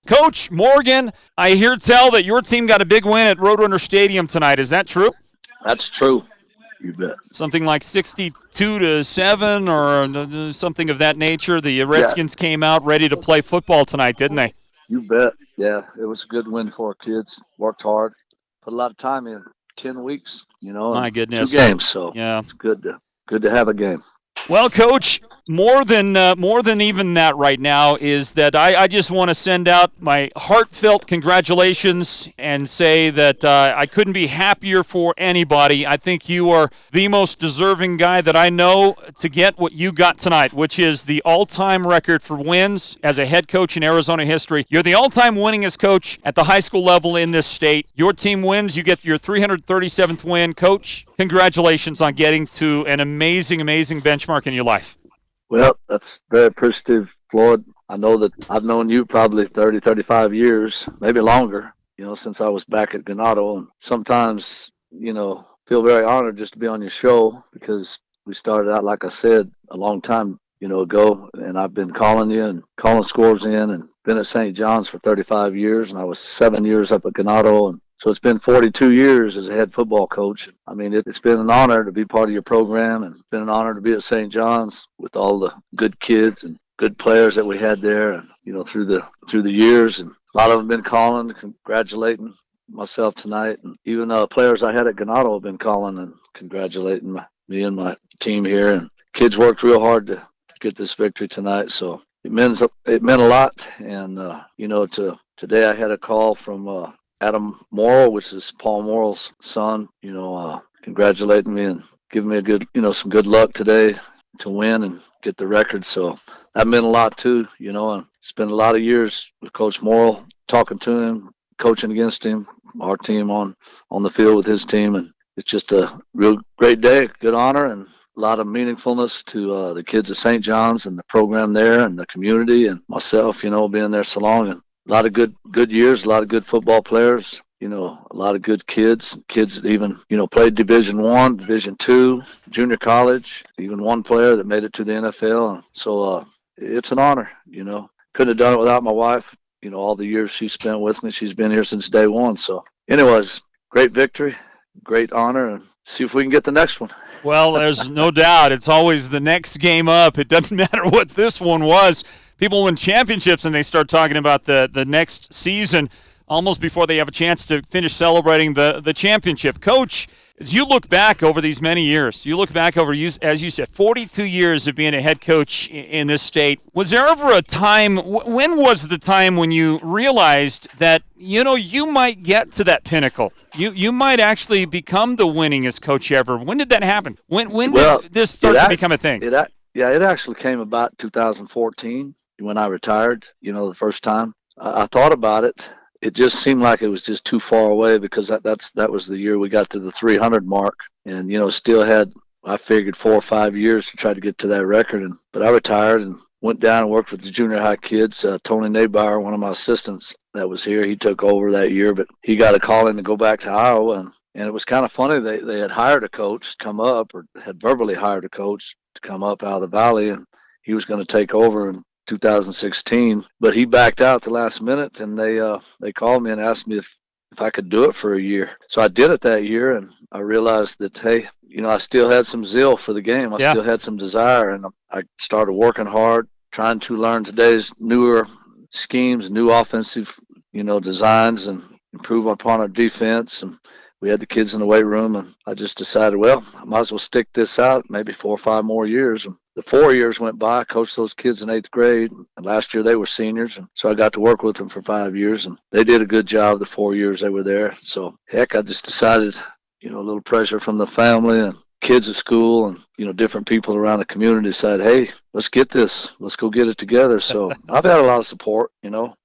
Coach Morgan, I hear tell that your team got a big win at Roadrunner Stadium tonight. Is that true? That's true. You bet. Something like 62-7 or something of that nature. The Yeah, Redskins came out ready to play football tonight, didn't they? you bet. Yeah, it was a good win for our kids. Worked hard, put a lot of time in. 10 weeks, and My two goodness. games. So Yeah. it's good to have a game. Well, Coach, more than even that right now is that I just want to send out my heartfelt congratulations and say that I couldn't be happier for anybody. I think you are the most deserving guy that I know to get what you got tonight, which is the all-time record for wins as a head coach in Arizona history. You're the all-time winningest coach at the high school level in this state. Your team wins. You get your 337th win. Coach, congratulations on getting to an amazing, amazing benchmark in your life. Well, that's very appreciative, Floyd. I know that I've known you probably 30, 35 years, maybe longer, since I was back at Ganado. And sometimes, feel very honored just to be on your show because we started out, like I said, a long time, ago. And I've been calling you and calling scores in and been at St. John's for 35 years. And I was 7 years up at Ganado. And so it's been 42 years as a head football coach. I mean, it's been an honor to be part of your program, and it's been an honor to be at St. John's with all the good kids and good players that we had there, and through the years. And a lot of them been calling, congratulating myself tonight, and even players I had at Ganado have been calling and congratulating me and my team here. And kids worked real hard to get this victory tonight, so it meant a lot. And today I had a call from Adam Morrill, which is Paul Morrill's son, congratulating me and giving me some good luck today to win and get the record. So that meant a lot too, and spent a lot of years with Coach Morrill, talking to him, coaching against him, our team on the field with his team. And it's just a real great day, good honor, and a lot of meaningfulness to the kids at St. John's and the program there and the community and myself, being there so long. And a lot of good years, a lot of good football players, a lot of good kids that even, played Division I, Division II, junior college, even one player that made it to the NFL. And so it's an honor, Couldn't have done it without my wife, all the years she spent with me. She's been here since day one. So anyways, great victory, great honor, and see if we can get the next one. Well, there's no doubt. It's always the next game up. It doesn't matter what this one was. People win championships and they start talking about the next season almost before they have a chance to finish celebrating the championship. Coach, as you look back over these many years, you look back over, as you said, 42 years of being a head coach in this state. Was there ever a time, when was the time when you realized that, you might get to that pinnacle? You might actually become the winningest coach ever. When did that happen? When did this start to become a thing? It actually came about 2014 when I retired, the first time. I thought about it. It just seemed like it was just too far away because that was the year we got to the 300 mark, and still had, I figured, 4 or 5 years to try to get to that record. But I retired and went down and worked with the junior high kids. Tony Nabauer, one of my assistants that was here, he took over that year, but he got a call in to go back to Iowa, and it was kind of funny. They had hired a coach to come up, or had verbally hired a coach to come up out of the valley, and he was going to take over in 2016, but he backed out at the last minute, and they called me and asked me if I could do it for a year. So I did it that year, and I realized that, hey, I still had some zeal for the game. I still had some desire, and I started working hard, trying to learn today's newer schemes, new offensive, designs, and improve upon our defense. And we had the kids in the weight room, and I just decided, well, I might as well stick this out maybe 4 or 5 more years. And the 4 years went by. I coached those kids in 8th grade, and last year they were seniors, and so I got to work with them for 5 years, and they did a good job the 4 years they were there. So, heck, I just decided, a little pressure from the family and kids at school and, different people around the community said, hey, let's get this. Let's go get it together. So I've had a lot of support,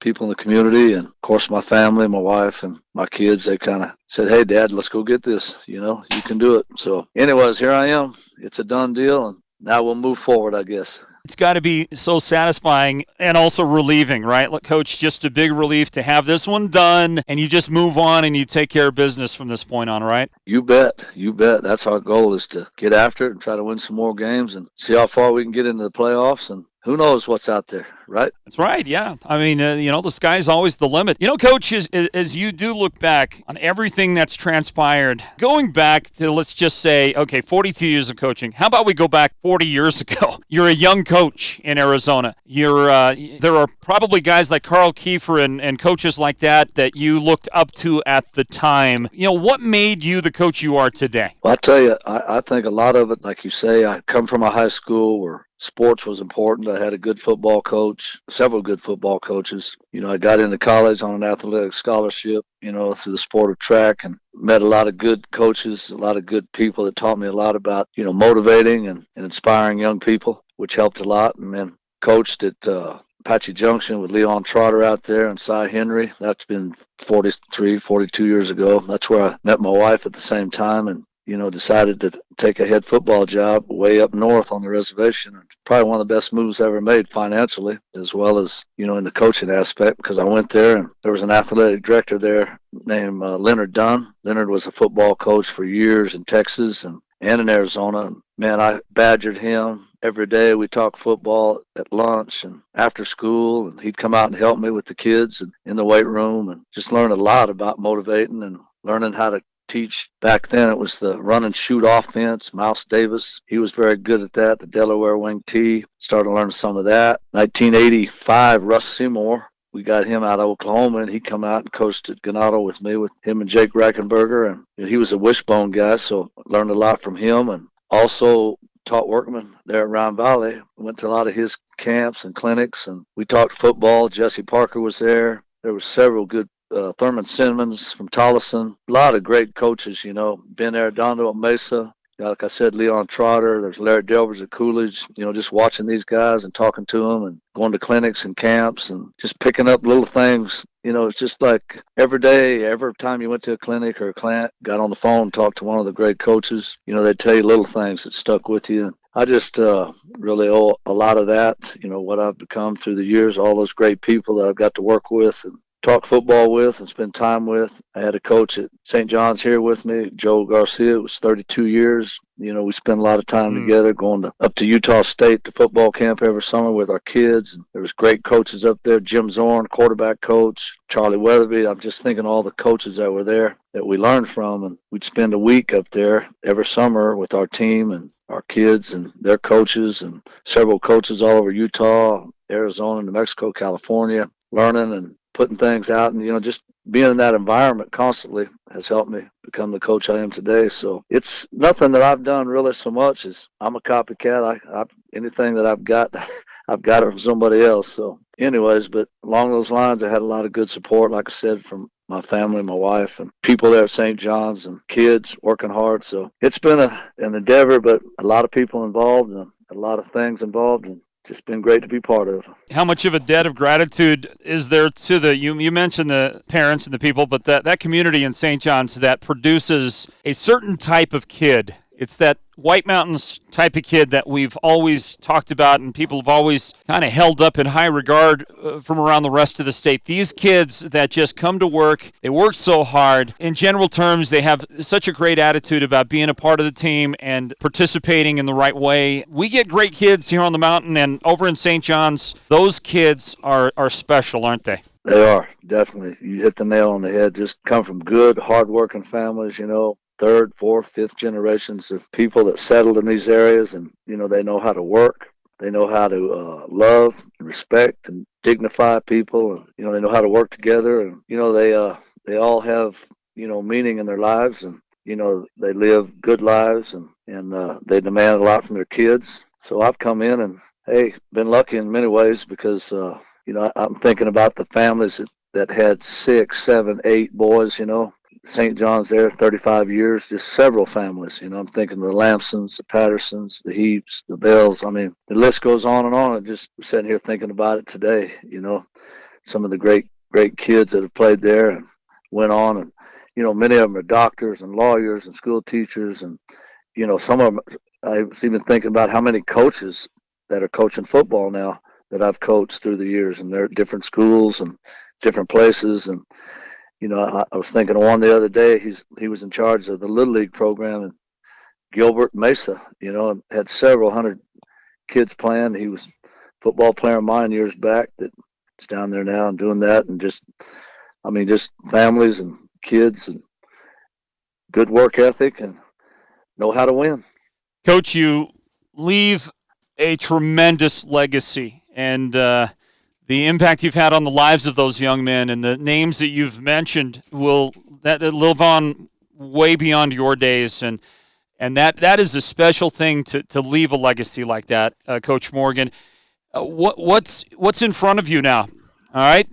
people in the community, and, of course, my family, my wife, and my kids. They kind of said, hey, Dad, let's go get this. You can do it. So anyways, here I am. It's a done deal, and now we'll move forward, I guess. It's got to be so satisfying and also relieving, right? Look, Coach, just a big relief to have this one done and you just move on and you take care of business from this point on, right? You bet. You bet. That's our goal, is to get after it and try to win some more games and see how far we can get into the playoffs. And who knows what's out there, right? That's right. Yeah. I mean, the sky's always the limit. Coach, as you do look back on everything that's transpired, going back to, let's just say, okay, 42 years of coaching. How about we go back 40 years ago? You're a young coach in Arizona. There are probably guys like Carl Kiefer and coaches like that you looked up to at the time. What made you the coach you are today? Well, I tell you, I think a lot of it, like you say, I come from a high school where sports was important. I had a good football coach, several good football coaches. I got into college on an athletic scholarship, through the sport of track, and met a lot of good coaches, a lot of good people that taught me a lot about, motivating and inspiring young people, which helped a lot. And then coached at Apache Junction with Leon Trotter out there and Cy Henry. That's been 43, 42 years ago. That's where I met my wife at the same time, and decided to take a head football job way up north on the reservation. And probably one of the best moves I ever made financially, as well as, in the coaching aspect, because I went there and there was an athletic director there named Leonard Dunn. Leonard was a football coach for years in Texas and in Arizona. And man, I badgered him every day. We talked football at lunch and after school, and he'd come out and help me with the kids and in the weight room, and just learned a lot about motivating and learning how to teach. Back then it was the run and shoot offense. Mouse Davis, he was very good at that. The Delaware wing T, started learning some of that. 1985, Russ Seymour, we got him out of Oklahoma, and he come out and coached at Ganado with me, with him and Jake Reichenberger, and he was a wishbone guy, so learned a lot from him. And also taught Workman there at Round Valley. Went to a lot of his camps and clinics, and we talked football. Jesse Parker was there. There were several good Thurman Simmons from Tolleson. A lot of great coaches, Ben Arredondo at Mesa. Like I said, Leon Trotter. There's Larry Delvers at Coolidge. Just watching these guys and talking to them and going to clinics and camps and just picking up little things. It's just like every day, every time you went to a clinic or a client, got on the phone and talked to one of the great coaches, they'd tell you little things that stuck with you. And I just really owe a lot of that, what I've become through the years, all those great people that I've got to work with and talk football with and spend time with. I had a coach at St. John's here with me, Joe Garcia. It was 32 years. We spent a lot of time together, going up to Utah State to football camp every summer with our kids. And there was great coaches up there. Jim Zorn, quarterback coach, Charlie Weatherby. I'm just thinking all the coaches that were there that we learned from. And we'd spend a week up there every summer with our team and our kids and their coaches, and several coaches all over Utah, Arizona, New Mexico, California, learning and putting things out. And just being in that environment constantly has helped me become the coach I am today. So it's nothing that I've done really so much as I'm a copycat. I anything that I've got I've got it from somebody else. So anyways, but along those lines, I had a lot of good support, like I said, from my family, my wife, and people there at St. John's, and kids working hard. So it's been an endeavor, but a lot of people involved and a lot of things involved, and just been great to be part of. How much of a debt of gratitude is there to you mentioned the parents and the people, but that community in St. John's that produces a certain type of kid. It's that White Mountains type of kid that we've always talked about and people have always kind of held up in high regard from around the rest of the state. These kids that just come to work, they work so hard. In general terms, they have such a great attitude about being a part of the team and participating in the right way. We get great kids here on the mountain, and over in St. John's, those kids are special, aren't they? They are, definitely. You hit the nail on the head. Just come from good, hardworking families, third, fourth, fifth generations of people that settled in these areas, and they know how to work, they know how to love and respect and dignify people, and they know how to work together, and they all have meaning in their lives, and they live good lives, and they demand a lot from their kids. So I've come in and been lucky in many ways, because I'm thinking about the families that had 6, 7, 8 boys. St. John's there 35 years, just several families. I'm thinking of the Lamsons, the Pattersons, the Heaps, the Bells. I mean, the list goes on and on. And just sitting here thinking about it today, some of the great kids that have played there and went on. And, many of them are doctors and lawyers and school teachers. And, some of them, I was even thinking about how many coaches that are coaching football now that I've coached through the years, and they're at different schools and different places. And I was thinking of one the other day. He was in charge of the Little League program in Gilbert Mesa. And had several hundred kids playing. He was a football player of mine years back that's down there now and doing that, and just families and kids and good work ethic and know how to win. Coach, you leave a tremendous legacy, and the impact you've had on the lives of those young men and the names that you've mentioned will live on way beyond your days, and that is a special thing to leave a legacy like that, Coach Morgan. What's in front of you now? All right,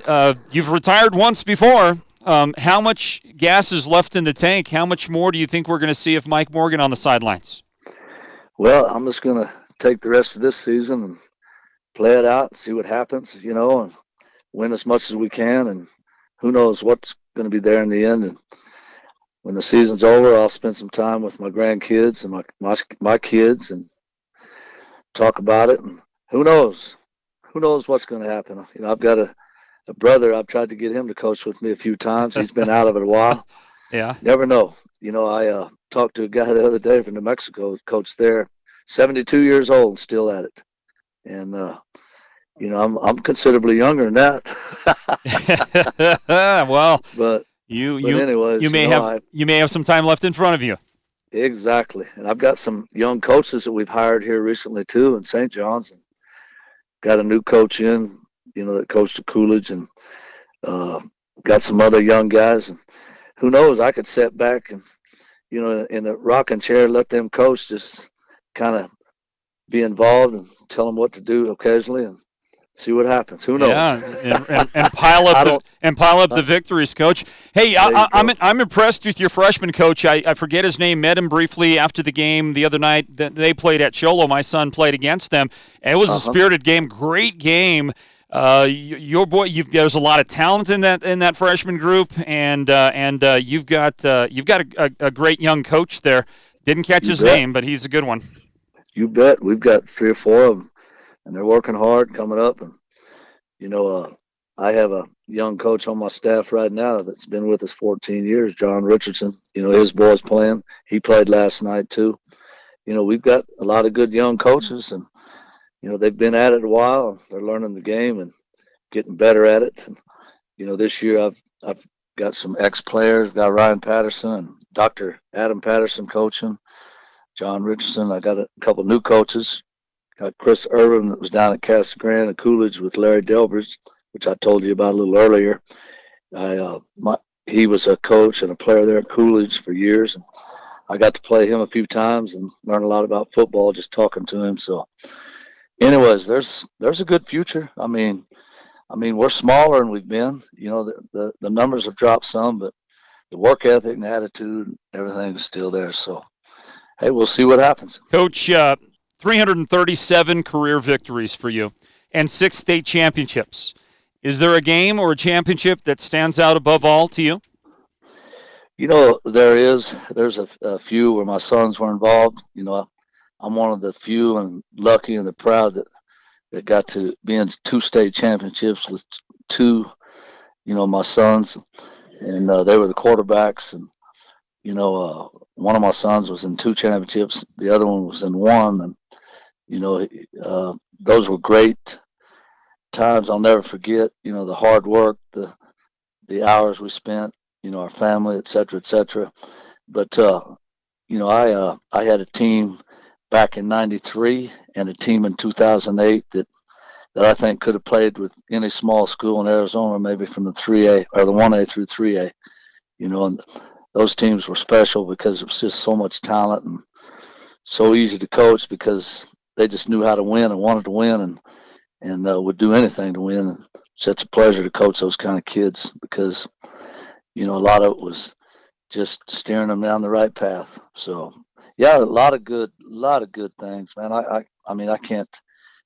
you've retired once before. How much gas is left in the tank? How much more do you think we're going to see of Mike Morgan on the sidelines? Well, I'm just going to take the rest of this season and play it out and see what happens, and win as much as we can. And who knows what's going to be there in the end. And when the season's over, I'll spend some time with my grandkids and my kids and talk about it. And who knows what's going to happen. I've got a brother. I've tried to get him to coach with me a few times. He's been out of it a while. Yeah. Never know. I talked to a guy the other day from New Mexico, coached there, 72 years old and still at it. And, I'm considerably younger than that. Well, but anyways, you may have some time left in front of you. Exactly. And I've got some young coaches that we've hired here recently too in St. John's, and got a new coach in, that coached at Coolidge, and got some other young guys. And who knows, I could sit back and, in a rocking chair, let them coach, just kind of be involved and tell them what to do occasionally and see what happens. Who knows? Yeah, and pile up the victories, Coach. Hey, I'm impressed with your freshman coach. I forget his name. Met him briefly after the game the other night. They played at Cholo. My son played against them, and it was a spirited game. Great game. Your boy, there's a lot of talent in that freshman group, and you've got a great young coach there. Didn't catch his name, but he's a good one. You bet. We've got 3 or 4 of them, and they're working hard coming up. And I have a young coach on my staff right now that's been with us 14 years, John Richardson. His boy's playing. He played last night too. We've got a lot of good young coaches, and they've been at it a while. They're learning the game and getting better at it. And, this year I've got some ex-players. Got Ryan Patterson and Dr. Adam Patterson coaching. John Richardson. I got a couple new coaches. Got Chris Irvin that was down at Casa Grande and Coolidge with Larry Delbridge, which I told you about a little earlier. He was a coach and a player there at Coolidge for years, and I got to play him a few times and learn a lot about football just talking to him. So, anyways, there's a good future. I mean, we're smaller than we've been. The numbers have dropped some, but the work ethic and attitude, everything is still there. So, hey, we'll see what happens. Coach, 337 career victories for you and 6 state championships. Is there a game or a championship that stands out above all to you? There is. There's a few where my sons were involved. I'm one of the few and lucky and the proud that got to be in 2 state championships with 2, my sons, and they were the quarterbacks. And one of my sons was in 2 championships. The other one was in 1, and those were great times. I'll never forget. The hard work, the hours we spent. Our family, et cetera, et cetera. But I had a team back in '93 and a team in 2008 that I think could have played with any small school in Arizona, maybe from the 3A or the 1A through 3A. And those teams were special because it was just so much talent and so easy to coach because they just knew how to win and wanted to win and would do anything to win. And such a pleasure to coach those kind of kids because, a lot of it was just steering them down the right path. So, yeah, a lot of good things, man. I can't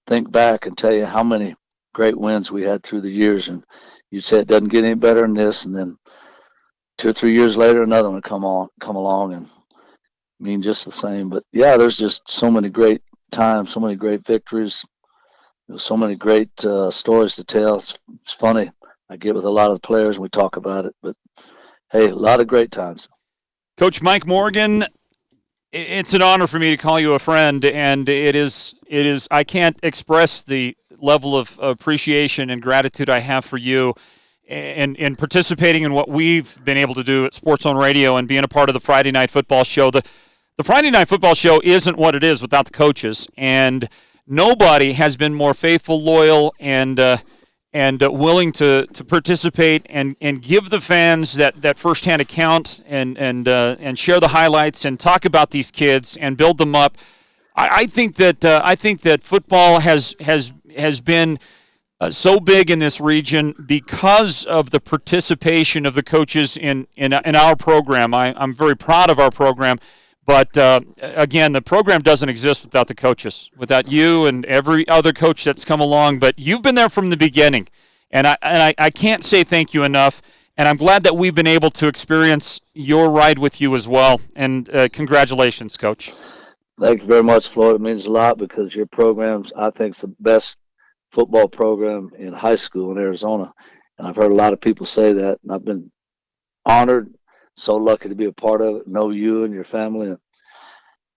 think back and tell you how many great wins we had through the years. And you'd say it doesn't get any better than this, and then 2 or 3 years later, another one come along and mean just the same. But yeah, there's just so many great times, so many great victories. so many great stories to tell. It's funny. I get with a lot of the players and we talk about it, but hey, a lot of great times. Coach Mike Morgan, it's an honor for me to call you a friend, and it is. I can't express the level of appreciation and gratitude I have for you and participating in what we've been able to do at Sports on Radio and being a part of the Friday Night Football Show. The Friday Night Football Show isn't what it is without the coaches, and nobody has been more faithful, loyal, and willing to participate and give the fans that firsthand account and share the highlights and talk about these kids and build them up. I think that football has been so big in this region because of the participation of the coaches in our program. I'm very proud of our program. But, again, the program doesn't exist without the coaches, without you and every other coach that's come along. But you've been there from the beginning, and I can't say thank you enough. And I'm glad that we've been able to experience your ride with you as well. And congratulations, Coach. Thank you very much, Floyd. It means a lot because your program's, I think, is the best football program in high school in Arizona. And I've heard a lot of people say that, and I've been honored. So lucky to be a part of it, know you and your family, and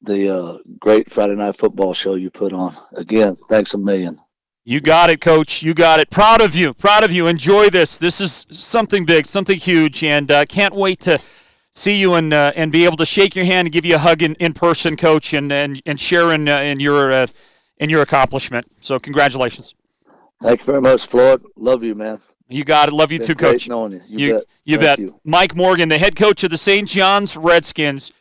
the great Friday Night Football Show you put on. Again, thanks a million. You got it, Coach. You got it. Proud of you. Proud of you. Enjoy this. This is something big, something huge, and can't wait to see you and be able to shake your hand and give you a hug in person, Coach, and share in your accomplishment. So congratulations. Thank you very much, Floyd. Love you, man. You got it. Love you too, Coach. Knowing you. You bet. You bet. Mike Morgan, the head coach of the St. John's Redskins.